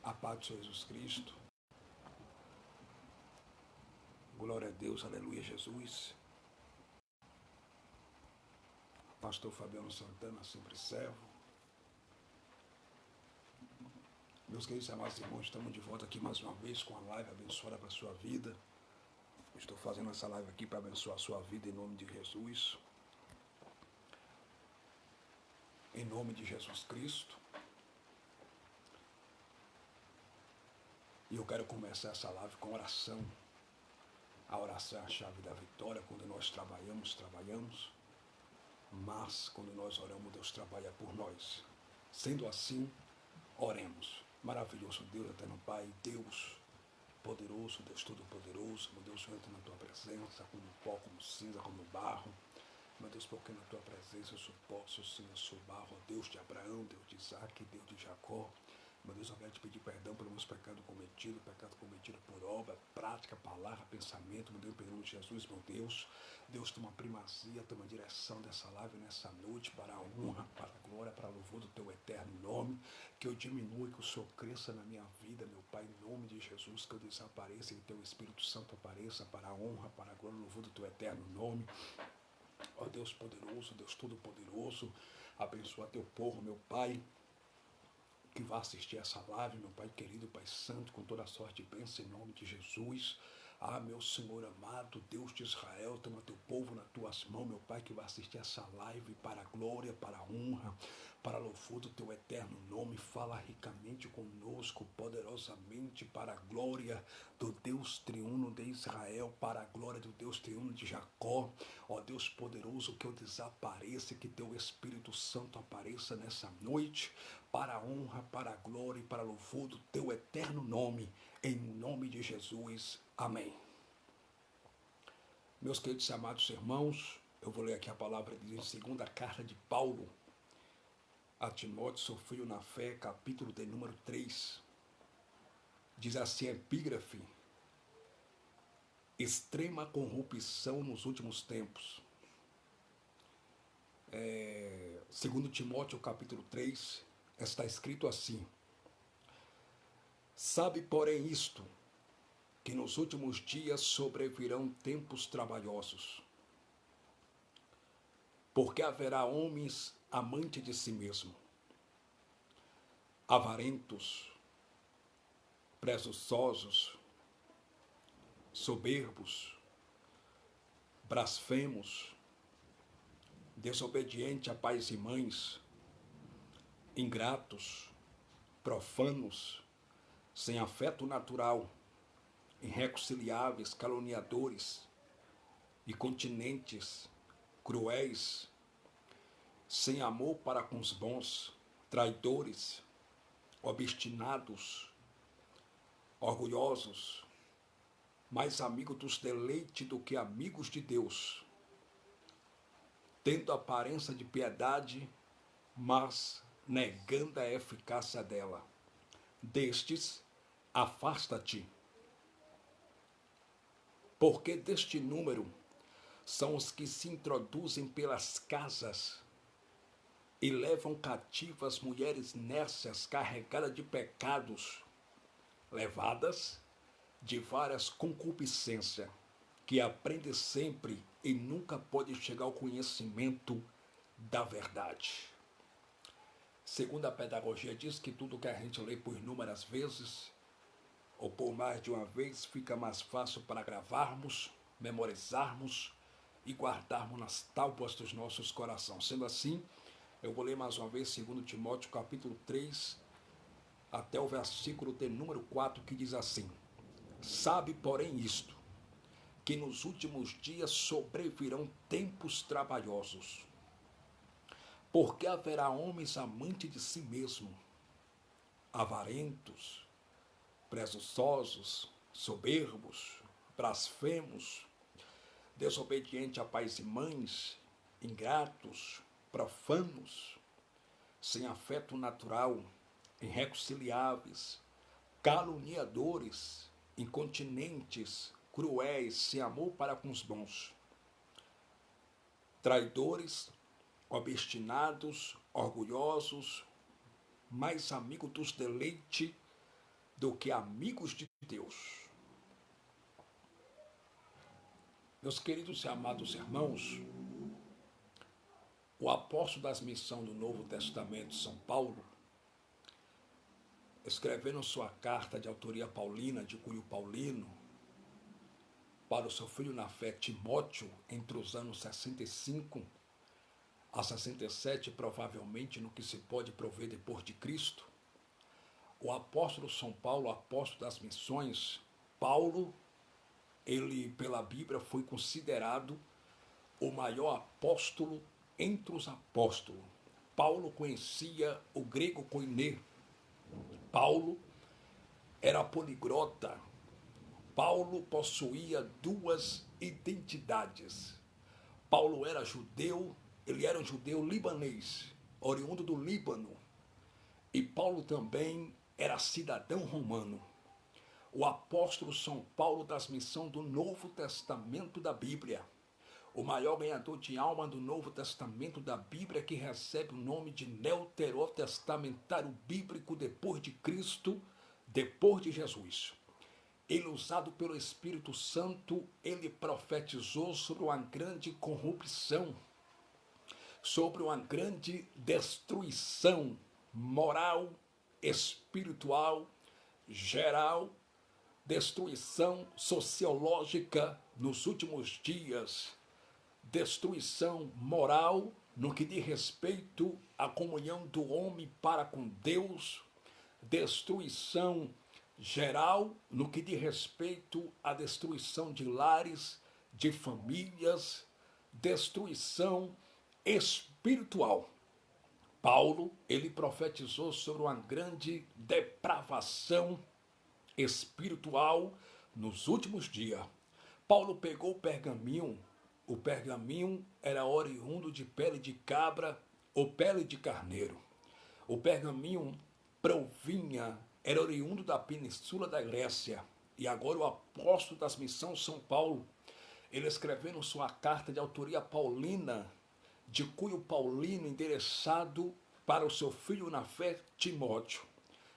A paz do Senhor Jesus Cristo. Glória a Deus, aleluia, Jesus. Pastor Fabiano Santana, sempre servo. Meus queridos amados irmãos, estamos de volta aqui mais uma vez com a live abençoada para a sua vida. Estou fazendo essa live aqui para abençoar a sua vida em nome de Jesus. Em nome de Jesus Cristo. E eu quero começar essa live com oração. A oração é a chave da vitória. Quando nós trabalhamos. Mas quando nós oramos, Deus trabalha por nós. Sendo assim, oremos. Maravilhoso Deus, eterno Pai, Deus poderoso, Deus todo-poderoso, meu Deus, eu entro na tua presença, como pó, como cinza, como barro. Meu Deus, porque na tua presença eu sou pó, sou cinza, sou barro, Deus de Abraão, Deus de Isaac, Deus de Jacó. Meu Deus, eu quero te pedir perdão pelos meus pecados cometidos, pecado cometido por obra, prática, palavra, pensamento, meu Deus, perdão de Jesus, meu Deus. Deus, toma primazia, toma direção dessa live nessa noite, para a honra, para a glória, para o louvor do teu eterno nome. Que eu diminua, que o Senhor cresça na minha vida, meu Pai, em nome de Jesus, que eu desapareça e que teu Espírito Santo apareça para a honra, para a glória, o louvor do teu eterno nome. Ó Deus poderoso, Deus todo-poderoso, abençoa teu povo, meu Pai, que vai assistir essa live, meu Pai querido, Pai santo, com toda a sorte e bênção em nome de Jesus. Ah, meu Senhor amado, Deus de Israel, toma teu povo nas tuas mãos, meu Pai, que vai assistir essa live para a glória, para a honra, para louvor do teu eterno nome. Fala ricamente conosco, poderosamente, para a glória do Deus triuno de Israel, para a glória do Deus triuno de Jacó. Ó Deus poderoso, que eu desapareça, que teu Espírito Santo apareça nessa noite, para a honra, para a glória e para louvor do teu eterno nome, em nome de Jesus. Amém. Meus queridos e amados irmãos, eu vou ler aqui a palavra de Deus em segunda carta de Paulo a Timóteo, seu filho na fé, capítulo de número 3. Diz assim a epígrafe: extrema corrupção nos últimos tempos. Segundo Timóteo, capítulo 3, está escrito assim: sabe, porém, isto, que nos últimos dias sobrevirão tempos trabalhosos, porque haverá homens amantes de si mesmo, avarentos, presunçosos, soberbos, blasfemos, desobedientes a pais e mães, ingratos, profanos, sem afeto natural, irreconciliáveis, caluniadores, incontinentes, cruéis, sem amor para com os bons, traidores, obstinados, orgulhosos, mais amigos dos deleites do que amigos de Deus, tendo aparência de piedade, mas negando a eficácia dela. Destes, afasta-te, porque deste número são os que se introduzem pelas casas e levam cativas mulheres nércias carregadas de pecados, levadas de várias concupiscências, que aprende sempre e nunca pode chegar ao conhecimento da verdade. Segundo a pedagogia, diz que tudo que a gente lê por inúmeras vezes, ou por mais de uma vez, fica mais fácil para gravarmos, memorizarmos e guardarmos nas tábuas dos nossos corações. Sendo assim, eu vou ler mais uma vez 2 Timóteo capítulo 3, até o versículo de número 4, que diz assim: sabe, porém, isto, que nos últimos dias sobrevirão tempos trabalhosos, porque haverá homens amantes de si mesmo, avarentos, presunçosos, soberbos, blasfemos, desobedientes a pais e mães, ingratos, profanos, sem afeto natural, irreconciliáveis, caluniadores, incontinentes, cruéis, sem amor para com os bons, traidores, obstinados, orgulhosos, mais amigos dos deleites do que amigos de Deus. Meus queridos e amados irmãos, o apóstolo das missões do Novo Testamento, São Paulo, escrevendo sua carta de autoria paulina, de cunho paulino, para o seu filho na fé Timóteo, entre os anos 65 a 67, provavelmente no que se pode prover depois de Cristo, o apóstolo São Paulo, apóstolo das missões, Paulo, ele pela Bíblia foi considerado o maior apóstolo entre os apóstolos. Paulo conhecia o grego koiné. Paulo era poliglota. Paulo possuía duas identidades. Paulo era judeu, ele era um judeu libanês, oriundo do Líbano. E Paulo também era cidadão romano. O apóstolo São Paulo das missões do Novo Testamento da Bíblia, o maior ganhador de alma do Novo Testamento da Bíblia, que recebe o nome de neoterotestamentário bíblico depois de Cristo, depois de Jesus. Ele, usado pelo Espírito Santo, ele profetizou sobre uma grande corrupção, sobre uma grande destruição moral, espiritual, geral, destruição sociológica nos últimos dias, destruição moral no que diz respeito à comunhão do homem para com Deus, destruição geral no que diz respeito à destruição de lares, de famílias, destruição espiritual. Paulo, ele profetizou sobre uma grande depravação espiritual nos últimos dias. Paulo pegou o pergaminho era oriundo de pele de cabra ou pele de carneiro. O pergaminho provinha, era oriundo da península da Grécia. E agora o apóstolo das missões São Paulo, ele escrevendo sua carta de autoria paulina, de cunho paulino, endereçado para o seu filho na fé, Timóteo.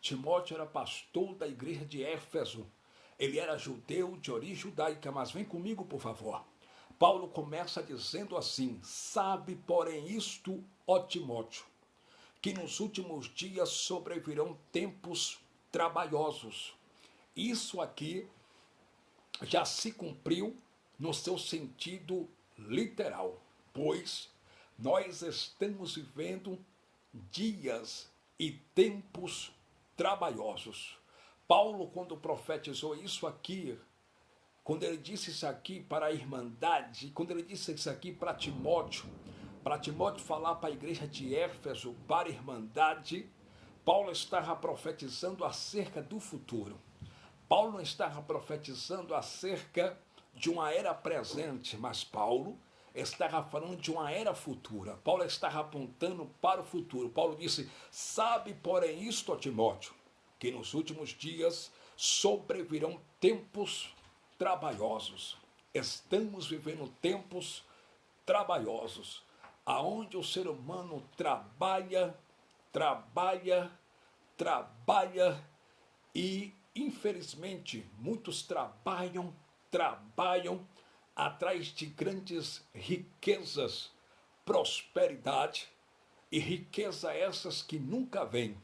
Timóteo era pastor da igreja de Éfeso. Ele era judeu de origem judaica, mas vem comigo, por favor. Paulo começa dizendo assim: sabe, porém, isto, ó Timóteo, que nos últimos dias sobrevirão tempos trabalhosos. Isso aqui já se cumpriu no seu sentido literal, pois nós estamos vivendo dias e tempos trabalhosos. Paulo, quando profetizou isso aqui, quando ele disse isso aqui para a irmandade, quando ele disse isso aqui para Timóteo falar para a igreja de Éfeso, para a irmandade, Paulo estava profetizando acerca do futuro. Paulo não estava profetizando acerca de uma era presente, mas Paulo estava falando de uma era futura. Paulo estava apontando para o futuro. Paulo disse: sabe, porém, isto, ó Timóteo, que nos últimos dias sobrevirão tempos trabalhosos. Estamos vivendo tempos trabalhosos, aonde o ser humano trabalha e, infelizmente, muitos trabalham atrás de grandes riquezas, prosperidade, e riqueza essas que nunca vêm.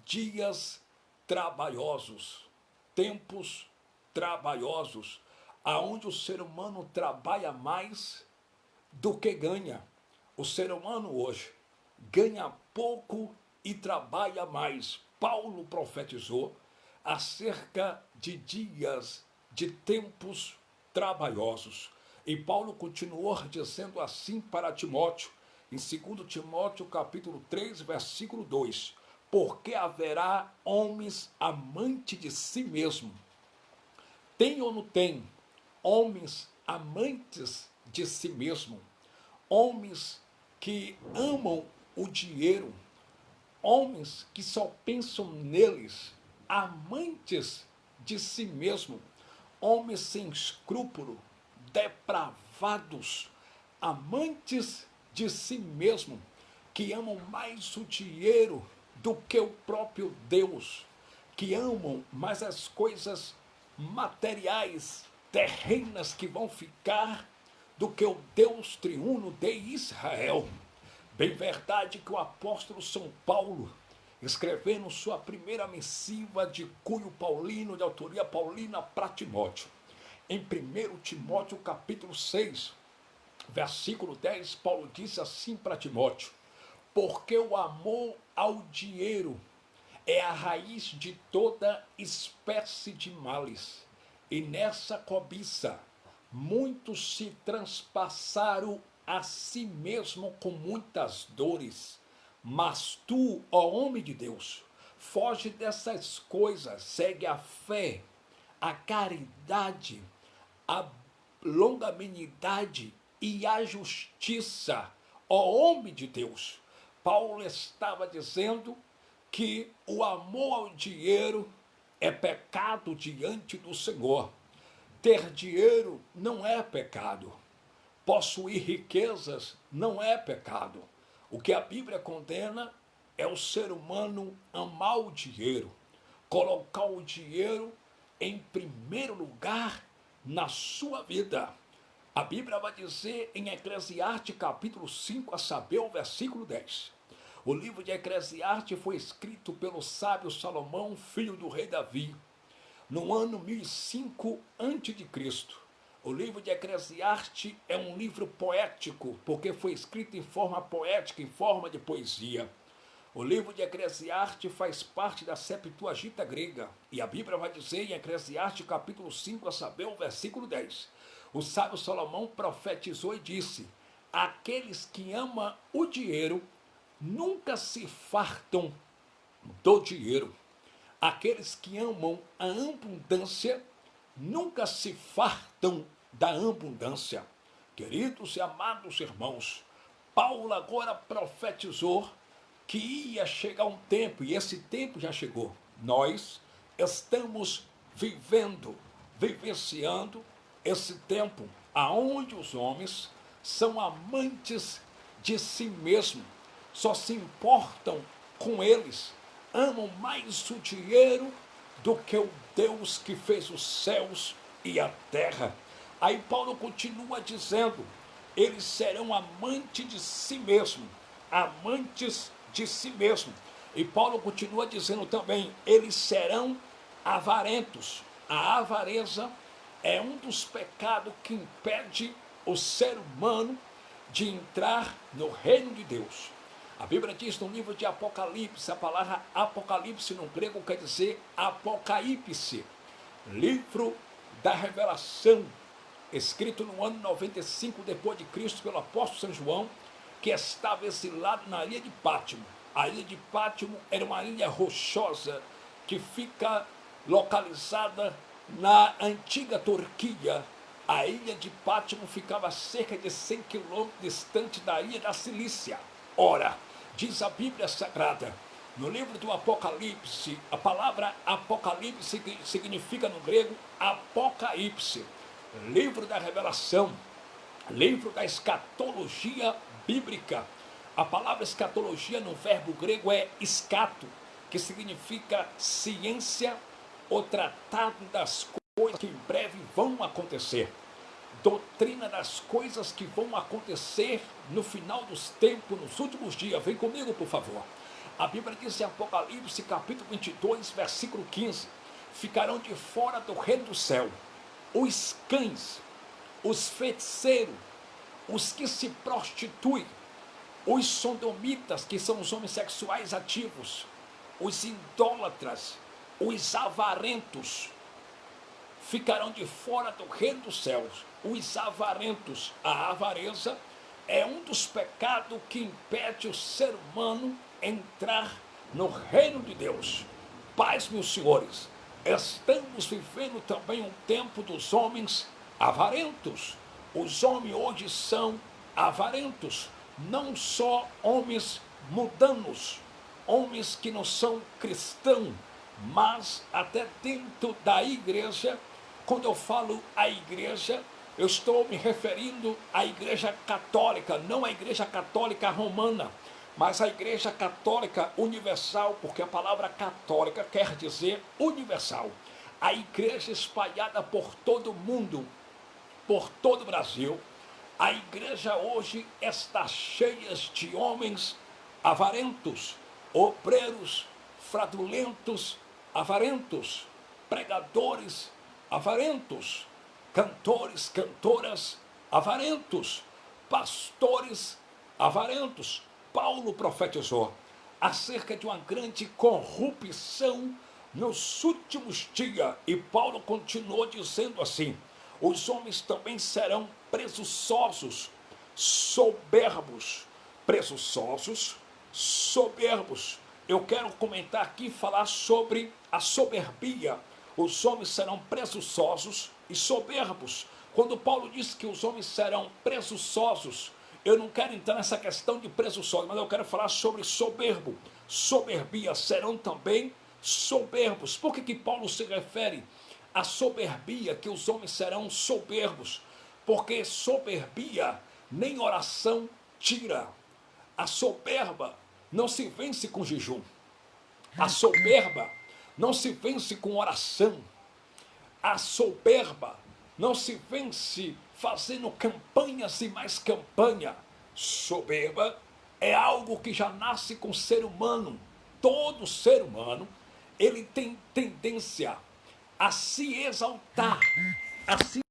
Dias trabalhosos, tempos trabalhosos, aonde o ser humano trabalha mais do que ganha. O ser humano hoje ganha pouco e trabalha mais. Paulo profetizou acerca de dias, de tempos trabalhosos. E Paulo continuou dizendo assim para Timóteo, em 2 Timóteo capítulo 3, versículo 2, porque haverá homens amantes de si mesmo. Tem ou não tem? Homens amantes de si mesmo. Homens que amam o dinheiro. Homens que só pensam neles. Amantes de si mesmo. Homens sem escrúpulo, depravados, amantes de si mesmo, que amam mais o dinheiro do que o próprio Deus, que amam mais as coisas materiais, terrenas que vão ficar, do que o Deus triuno de Israel. Bem verdade que o apóstolo São Paulo, escrevendo sua primeira missiva de cunho paulino, de autoria paulina para Timóteo, em 1 Timóteo capítulo 6, versículo 10, Paulo disse assim para Timóteo: porque o amor ao dinheiro é a raiz de toda espécie de males, e nessa cobiça muitos se transpassaram a si mesmo com muitas dores. Mas tu, ó homem de Deus, foge dessas coisas, segue a fé, a caridade, a longanimidade e a justiça, ó homem de Deus. Paulo estava dizendo que o amor ao dinheiro é pecado diante do Senhor. Ter dinheiro não é pecado. Possuir riquezas não é pecado. O que a Bíblia condena é o ser humano amar o dinheiro, colocar o dinheiro em primeiro lugar na sua vida. A Bíblia vai dizer em Eclesiastes capítulo 5, a saber, o versículo 10. O livro de Eclesiastes foi escrito pelo sábio Salomão, filho do rei Davi, no ano 1005 a.C. O livro de Eclesiastes é um livro poético, porque foi escrito em forma poética, em forma de poesia. O livro de Eclesiastes faz parte da Septuaginta grega, e a Bíblia vai dizer em Eclesiastes capítulo 5, a saber, o versículo 10. O sábio Salomão profetizou e disse: aqueles que amam o dinheiro nunca se fartam do dinheiro. Aqueles que amam a abundância nunca se fartam da abundância. Queridos e amados irmãos, Paulo agora profetizou que ia chegar um tempo, e esse tempo já chegou. Nós estamos vivenciando esse tempo aonde os homens são amantes de si mesmos, só se importam com eles, amam mais o dinheiro do que o Deus que fez os céus e a terra. Aí Paulo continua dizendo: eles serão amantes de si mesmo, amantes de si mesmo. E Paulo continua dizendo também: eles serão avarentos. A avareza é um dos pecados que impede o ser humano de entrar no reino de Deus. A Bíblia diz no livro de Apocalipse, a palavra Apocalipse no grego quer dizer Apocaípse, livro da revelação, escrito no ano 95 depois de Cristo pelo apóstolo São João, que estava exilado na ilha de Pátimo. A ilha de Pátimo era uma ilha rochosa que fica localizada na antiga Turquia. A ilha de Pátimo ficava a cerca de 100 quilômetros distante da ilha da Cilícia. Ora, diz a Bíblia Sagrada, no livro do Apocalipse, a palavra Apocalipse significa no grego Apocaípse, livro da revelação, livro da escatologia bíblica. A palavra escatologia no verbo grego é escato, que significa ciência ou tratado das coisas que em breve vão acontecer. Doutrina das coisas que vão acontecer no final dos tempos, nos últimos dias. Vem comigo, por favor. A Bíblia diz em Apocalipse, capítulo 22, versículo 15: ficarão de fora do reino do céu os cães, os feiticeiros, os que se prostituem, os sodomitas, que são os homossexuais ativos, os idólatras, os avarentos, ficarão de fora do reino dos céus. Os avarentos, a avareza é um dos pecados que impede o ser humano entrar no reino de Deus. Paz, meus senhores, estamos vivendo também um tempo dos homens avarentos. Os homens hoje são avarentos, não só homens mundanos, homens que não são cristãos, mas até dentro da igreja. Quando eu falo a igreja, eu estou me referindo à igreja católica, não à igreja católica romana, Mas a Igreja Católica Universal, porque a palavra católica quer dizer universal, a igreja espalhada por todo o mundo, por todo o Brasil, a igreja hoje está cheia de homens avarentos, obreiros fraudulentos, avarentos, pregadores avarentos, cantores, cantoras avarentos, pastores avarentos. Paulo profetizou acerca de uma grande corrupção nos últimos dias, e Paulo continuou dizendo assim: os homens também serão presunçosos, soberbos, presunçosos, soberbos. Eu quero comentar aqui, falar sobre a soberbia. Os homens serão presunçosos e soberbos. Quando Paulo diz que os homens serão presunçosos, eu não quero entrar nessa questão de presunçosos, mas eu quero falar sobre soberbo. Soberbia, serão também soberbos. Por que Paulo se refere à soberbia, que os homens serão soberbos? Porque soberbia nem oração tira. A soberba não se vence com jejum. A soberba não se vence com oração. A soberba não se vence fazendo campanhas e mais campanha. Soberba é algo que já nasce com o ser humano. Todo ser humano, ele tem tendência a se exaltar, a se